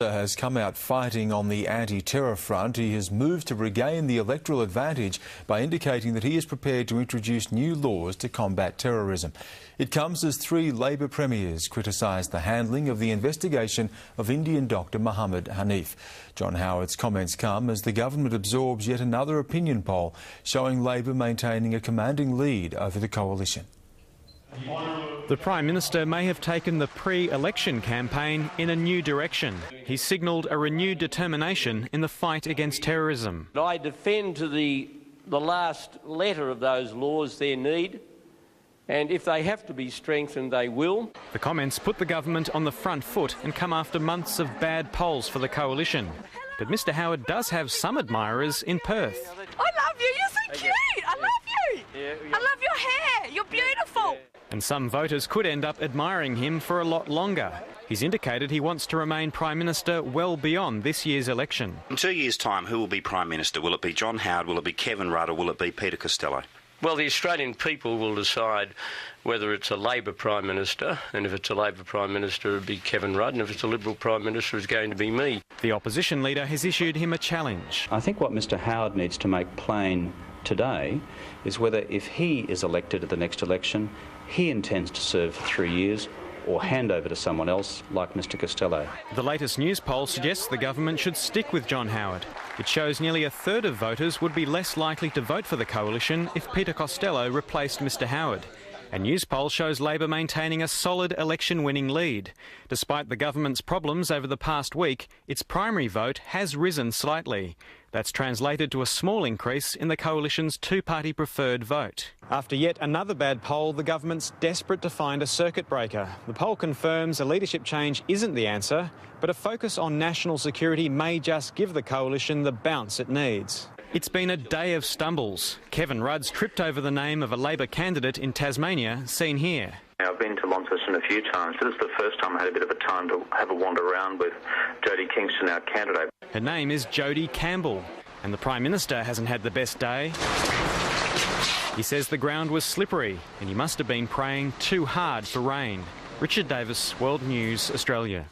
Has come out fighting on the anti-terror front. He has moved to regain the electoral advantage by indicating that he is prepared to introduce new laws to combat terrorism. It comes as three Labor premiers criticised the handling of the investigation of Indian doctor Mohammed Hanif. John Howard's comments come as the government absorbs yet another opinion poll showing Labor maintaining a commanding lead over the coalition. The Prime Minister may have taken the pre-election campaign in a new direction. He signalled a renewed determination in the fight against terrorism. I defend to the last letter of those laws their need, and if they have to be strengthened, they will. The comments put the government on the front foot and come after months of bad polls for the coalition. But Mr Howard does have some admirers in Perth. I love you, you're so cute, I love you. I love your hair, you're beautiful. And some voters could end up admiring him for a lot longer. He's indicated he wants to remain Prime Minister well beyond this year's election. In 2 years' time, who will be Prime Minister? Will it be John Howard, will it be Kevin Rudd, or will it be Peter Costello? Well, the Australian people will decide whether it's a Labor Prime Minister, and if it's a Labor Prime Minister, it'll be Kevin Rudd, and if it's a Liberal Prime Minister, it's going to be me. The opposition leader has issued him a challenge. I think what Mr Howard needs to make plain today is whether, if he is elected at the next election, he intends to serve for 3 years or hand over to someone else like Mr Costello. The latest news poll suggests the government should stick with John Howard. It shows nearly a third of voters would be less likely to vote for the coalition if Peter Costello replaced Mr Howard. A news poll shows Labor maintaining a solid election-winning lead. Despite the government's problems over the past week, its primary vote has risen slightly. That's translated to a small increase in the coalition's two-party preferred vote. After yet another bad poll, the government's desperate to find a circuit breaker. The poll confirms a leadership change isn't the answer, but a focus on national security may just give the coalition the bounce it needs. It's been a day of stumbles. Kevin Rudd's tripped over the name of a Labor candidate in Tasmania, seen here. I've been to Launceston a few times. This is the first time I had a bit of a time to have a wander around with Jodie Kingston, our candidate. Her name is Jodie Campbell, and the Prime Minister hasn't had the best day. He says the ground was slippery and he must have been praying too hard for rain. Richard Davis, World News, Australia.